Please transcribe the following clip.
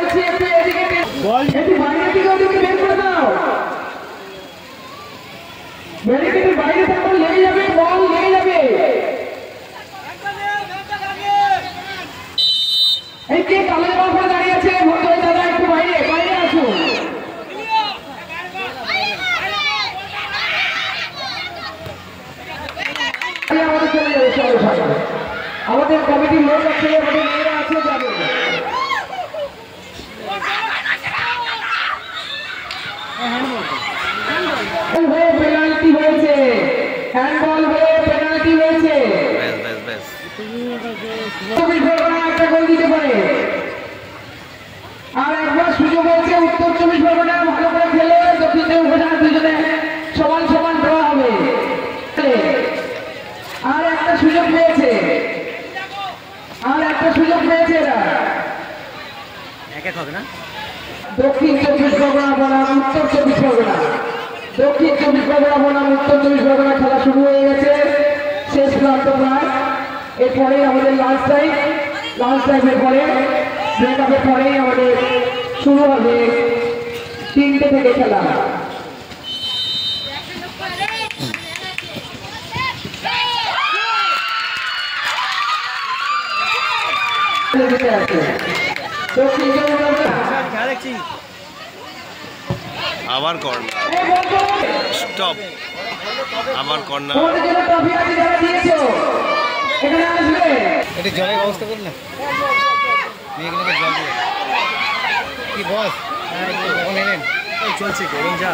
বলছি একটু এদিকে একটু বাইরে থেকে ওদিকে বের করে দাও। ব্যারিকেডের বাইরে থাকলে লেগে যাবে, বল লেগে যাবে। এই কে কালো জামা পরে দাঁড়িয়ে আছে ভদ্র দাদা, একটু বাইরে বাইরে আসুন। আমাদের চলে যাবে সঙ্গে সঙ্গে, আমাদের কমিটির লোক আছে, আমাদের মেয়েরা আছে, যাবে। পেনাল্টি হয়েছে, হ্যান্ডবল হয়ে পেনাল্টি হয়েছে। একটা গোল দিতে পারে, আর একবার সুযোগ হয়েছে উত্তর চব্বিশ পরগনা ভালো করে খেলে দক্ষিণ চব্বিশ পরগনা দুজনে সমান সমান দেওয়া হবে। আর একটা সুযোগ পেয়েছে, আর একটা সুযোগ পেয়েছে এরা। দক্ষিণ চব্বিশ পরগনা বনাম উত্তর চব্বিশ পরগনা, দক্ষিণ চব্বিশ পরগনা বনাম উত্তর চব্বিশ পরগনা খেলা শুরু হয়ে গেছে, শেষ প্রান্ত প্রায়। এরপরে আমাদের লাঞ্চ টাইমের পরে ব্রেকআপের পরেই আমাদের শুরু হবে 3টে থেকে খেলা। আবার কর্নার, স্টপ, আবার কর্নার। এটা জলের ব্যবস্থা করুন না, মেয়েগুলোকে জল দিয়ে কি বস কখন এলেন? চলছে যা